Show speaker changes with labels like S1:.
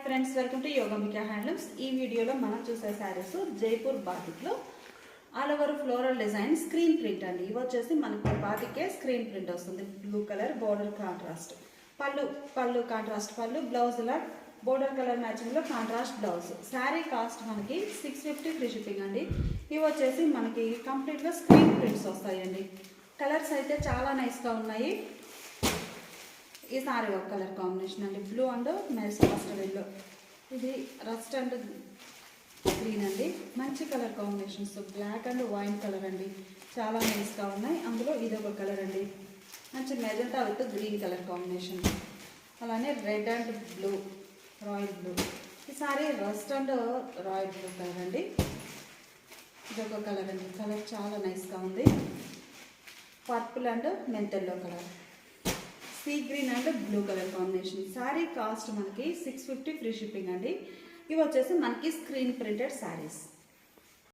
S1: Friends, welcome to Yogamika handlooms. ఈ వీడియోలో మనం చూసే శారీస్ జైపూర్ బాతిక్లో all over floral design screen print అండి. ఇవి వచ్చేసి మనకి బాతికే స్క్రీన్ ప్రింట్ వస్తుంది. బ్లూ కలర్ బోర్డర్ కాంట్రాస్ట్ పళ్ళు కాంట్రాస్ట్ పళ్ళు, బ్లౌజ్ ఇలా బోర్డర్ కలర్ మ్యాచింగ్లో కాంట్రాస్ట్ బ్లౌజ్. శారీ కాస్ట్ మనకి 650 ఫ్రీ షిప్పింగ్ అండి. ఇవి వచ్చేసి మనకి కంప్లీట్గా స్క్రీన్ ప్రింట్స్ వస్తాయండి. కలర్స్ అయితే చాలా నైస్గా ఉన్నాయి. ఈ సారీ ఒక కలర్ కాంబినేషన్ అండి, బ్లూ అండ్ మెరిస్ మస్టర్డ్ ఎల్లో. ఇది రస్ట్ అండ్ గ్రీన్ అండి, మంచి colour combinations. Black and wine colour అండి, చాలా నైస్గా ఉన్నాయి. అందులో ఇది ఒక కలర్ అండి, మంచి magenta with green colour combination. అలానే red and blue, royal blue. ఈ sari rust and royal blue colour అండి. ఇది ఒక కలర్ అండి, కలర్ చాలా నైస్గా ఉంది. పర్పుల్ అండ్ మెంతెల్లో colour, sea green and blue colour combination. Sari cost మనకి 650 ఫ్రీ షిప్పింగ్ అండి. ఇవి వచ్చేసి మనకి స్క్రీన్ ప్రింటెడ్ శారీస్.